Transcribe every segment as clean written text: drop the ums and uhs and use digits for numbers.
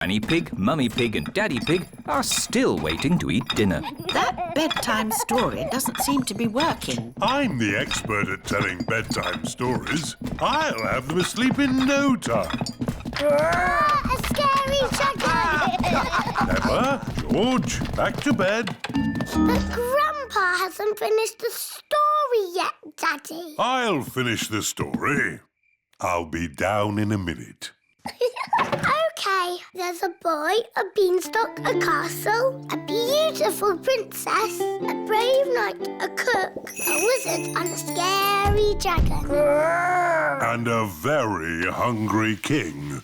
Granny Pig, Mummy Pig and Daddy Pig are still waiting to eat dinner. That bedtime story doesn't seem to be working. I'm the expert at telling bedtime stories. I'll have them asleep in no time. A scary dragon! Peppa, George, back to bed. But Grandpa hasn't finished the story yet, Daddy. I'll finish the story. I'll be down in a minute. OK, there's a boy, a beanstalk, a castle, a beautiful princess, a brave knight, a cook, a wizard and a scary dragon. And a very hungry king.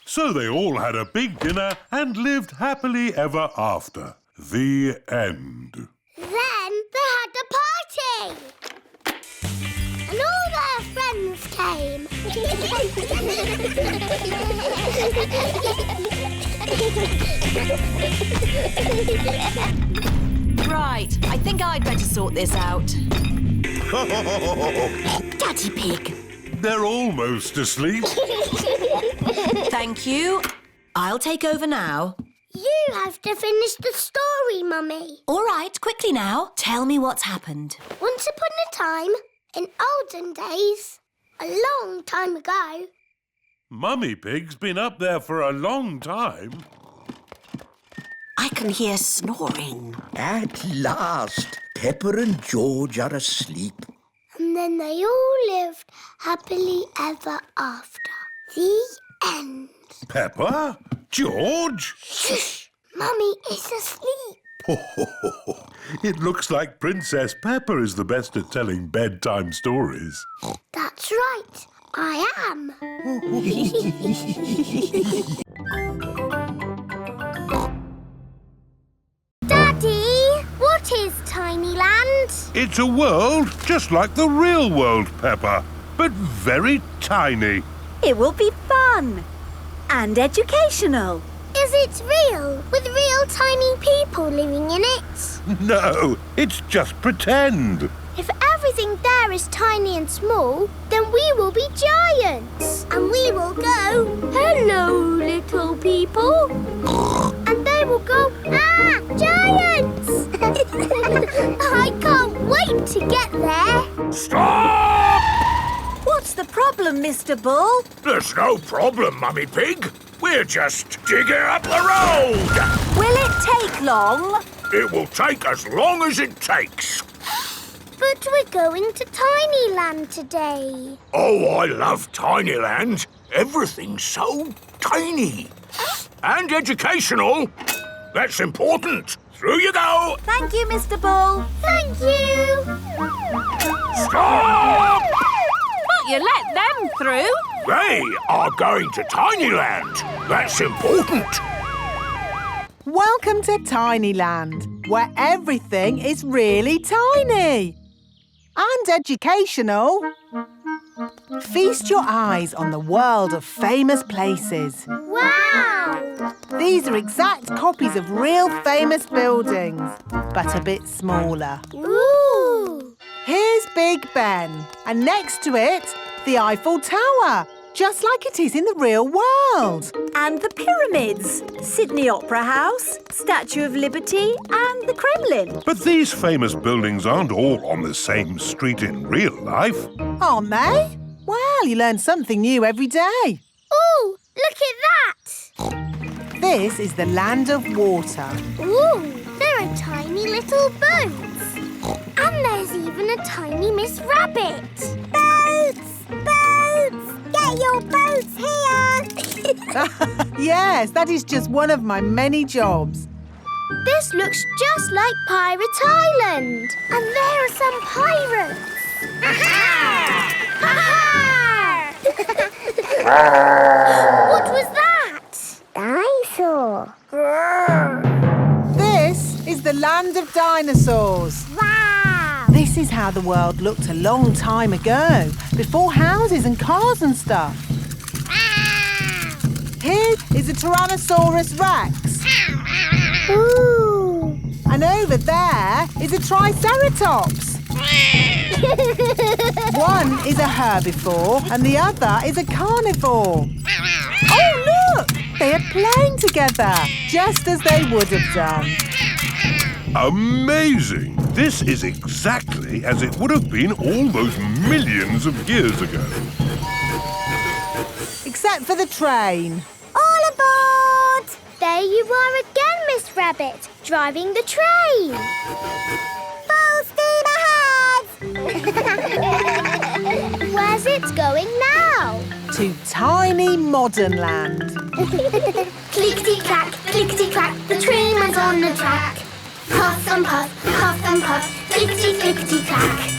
So they all had a big dinner and lived happily ever after. The end. Then they had a party. And all their friends came. Right, I think I'd better sort this out. Daddy Pig. They're almost asleep. Thank you. I'll take over now. You have to finish the story, Mummy. All right, quickly now. Tell me what's happened. Once upon a time, in olden days, a long time ago. Mummy Pig's been up there for a long time. I can hear snoring. At last, Peppa and George are asleep. And then they all lived happily ever after. The end. Peppa? George? Shh! Mummy is asleep. It looks like Princess Peppa is the best at telling bedtime stories. That's right. I am. Daddy, what is Tinyland? It's a world just like the real world, Peppa, but very tiny. It will be fun and educational. Is it real, with real tiny people living in it? No, it's just pretend. If everything there is tiny and small, then we will be giants. And we will go, hello, little people. And they will go, ah, giants! I can't wait to get there. Stop! What's the problem, Mr. Bull? There's no problem, Mummy Pig. We're just digging up the road. Will it take long? It will take as long as it takes. But we're going to Tinyland today. Oh, I love Tinyland. Everything's so tiny. And educational. That's important. Through you go. Thank you, Mr. Bull. Thank you. Stop! But you let them through. They are going to Tinyland. That's important. Welcome to Tinyland, where everything is really tiny and educational. Feast your eyes on the world of famous places. Wow! These are exact copies of real famous buildings, but a bit smaller. Ooh! Here's Big Ben, and next to it, the Eiffel Tower, just like it is in the real world. And the pyramids, Sydney Opera House, Statue of Liberty and the Kremlin. But these famous buildings aren't all on the same street in real life. Aren't they? Well, you learn something new every day. Ooh, look at that! This is the land of water. Ooh, there are tiny little boats. And there's even a tiny Miss Rabbit. Boats! Boats! Get your boats here! Yes, that is just one of my many jobs. This looks just like Pirate Island. And there are some pirates. Ha-ha! Ha-ha! What was that? Dinosaur. This is the land of dinosaurs. Wow! This is how the world looked a long time ago, before houses and cars and stuff. Here is a Tyrannosaurus Rex. Ooh! And over there is a Triceratops. One is a herbivore and the other is a carnivore. Oh, look! they are playing together, just as they would have done. Amazing! This is exactly as it would have been all those millions of years ago. Except for the train. All aboard! There you are again, Miss Rabbit, driving the train. Full steam ahead! Where's it going now? To tiny modern land. Clickety-clack, clickety-clack, the train was on the track. Puff and puff, clickety-clickety-clack.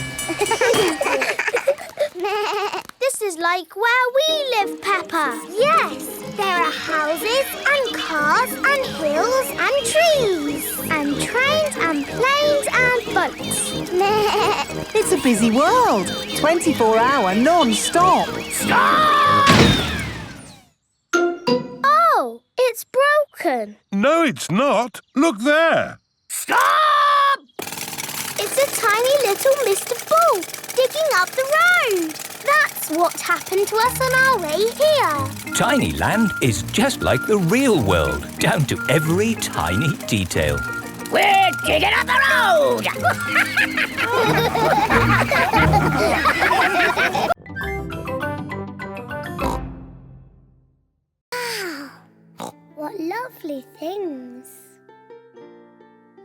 This is like where we live, Peppa. Yes, there are houses and cars and hills and trees and trains and planes and boats. It's a busy world. 24-hour non-stop. Stop! Oh, it's broken. No, it's not. Look there. Stop! It's a tiny little Mr. Ball digging up the road. That's what happened to us on our way here. Tiny Land is just like the real world, down to every tiny detail. We're digging up the road! What lovely things.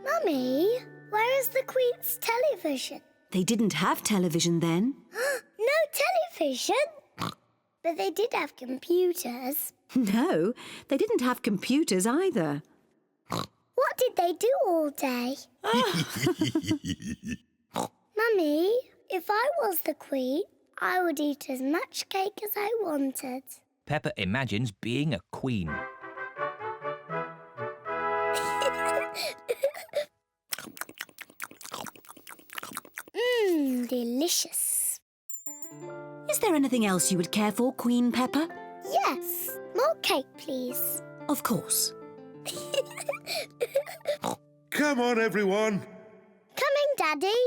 Mummy, where is the Queen's television? They didn't have television then. No television? But they did have computers. No, they didn't have computers either. What did they do all day? Mummy, if I was the Queen, I would eat as much cake as I wanted. Peppa imagines being a queen. Delicious. Is there anything else you would care for, Queen Peppa? Yes, more cake, please. Of course. Come on, everyone. Coming, Daddy.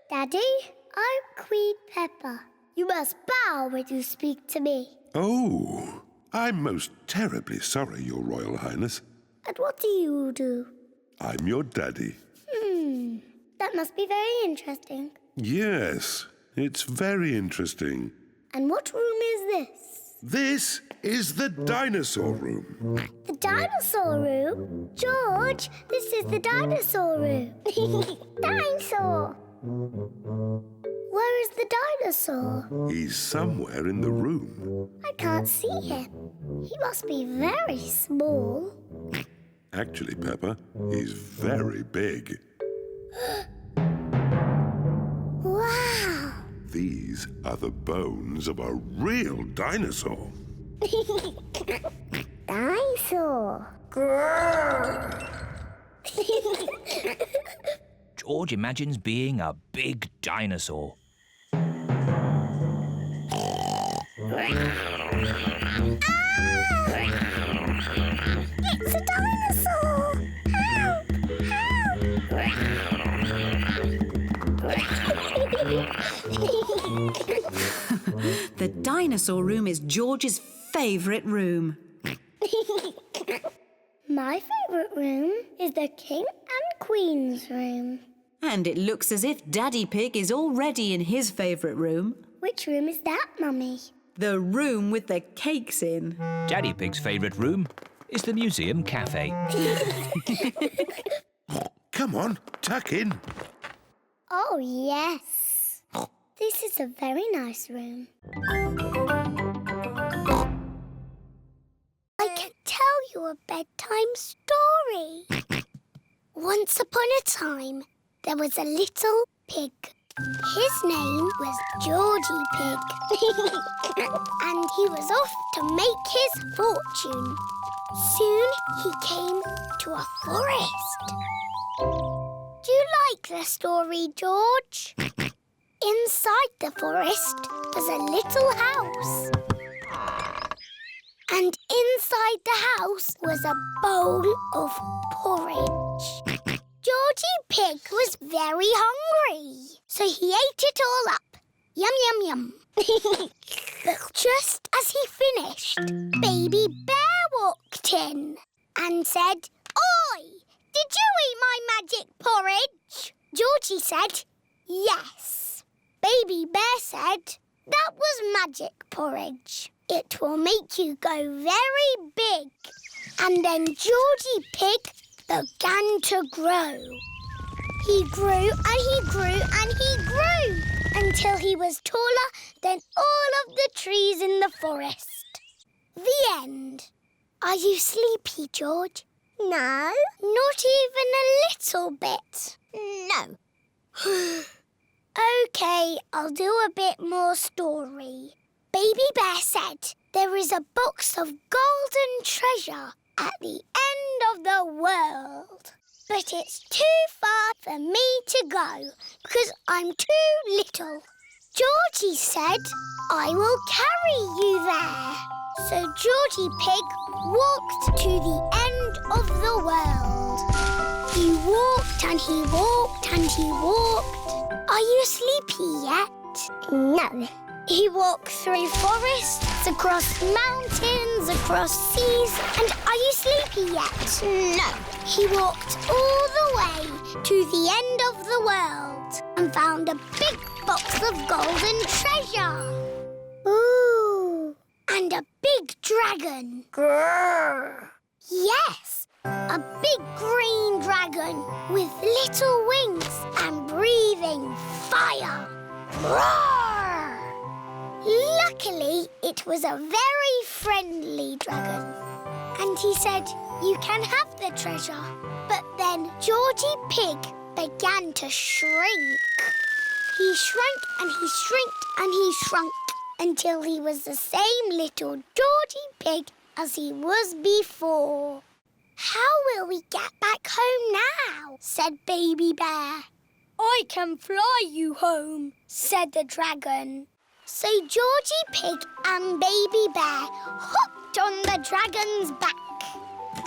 Daddy, I'm Queen Peppa. You must bow when you speak to me. Oh, I'm most terribly sorry, Your Royal Highness. And what do you do? I'm your daddy. That must be very interesting. Yes, it's very interesting. And what room is this? This is the dinosaur room. The dinosaur room? George, this is the dinosaur room. Dinosaur! Where is the dinosaur? He's somewhere in the room. I can't see him. He must be very small. Actually, Peppa, he's very big. Wow! These are the bones of a real dinosaur. Dinosaur! George imagines being a big dinosaur. It's a dinosaur! Help! The dinosaur room is George's favourite room. My favourite room is the King and Queen's room. And it looks as if Daddy Pig is already in his favourite room. Which room is that, Mummy? The room with the cakes in. Daddy Pig's favourite room is the museum cafe. Come on, tuck in. Oh, yes. This is a very nice room. I can tell you a bedtime story. Once upon a time, there was a little pig. His name was Georgie Pig. And he was off to make his fortune. Soon he came to a forest. Do you like the story, George? Inside the forest was a little house. And inside the house was a bowl of porridge. Georgie Pig was very hungry, so he ate it all up. Yum, yum, yum. But just as as he finished, Baby Bear walked in and said, "Oi! Did you eat my magic porridge?" Georgie said, "Yes." Baby Bear said, "That was magic porridge. It will make you go very big." And then Georgie Pig began to grow. He grew and he grew and he grew until he was taller than all of the trees in the forest. The end. Are you sleepy, George? No. Not even a little bit? No. OK, I'll do a bit more story. Baby Bear said there is a box of golden treasure at the end of the world. But it's too far for me to go because I'm too little. Georgie said, "I will carry you there." So Georgie Pig walked to the end of the world. He walked and he walked and he walked. Are you sleepy yet? No. He walked through forests, across mountains, across seas, and are you sleepy yet? No. He walked all the way to the end of the world and found a big box of golden treasure. Ooh. And a big dragon. Grrr. Yes, a big green dragon with little wings and breathing fire. Roar! Luckily, it was a very friendly dragon. And he said, "You can have the treasure." But then Georgie Pig began to shrink. He shrank and he shrinked and he shrunk until he was the same little Georgie Pig as he was before. "How will we get back home now?" said Baby Bear. "I can fly you home," said the dragon. So Georgie Pig and Baby Bear hopped on the dragon's back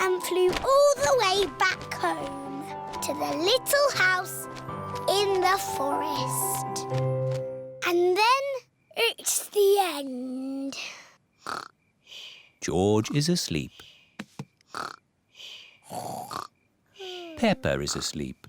and flew all the way back home to the little house in the forest. And then it's the end. George is asleep. Peppa is asleep.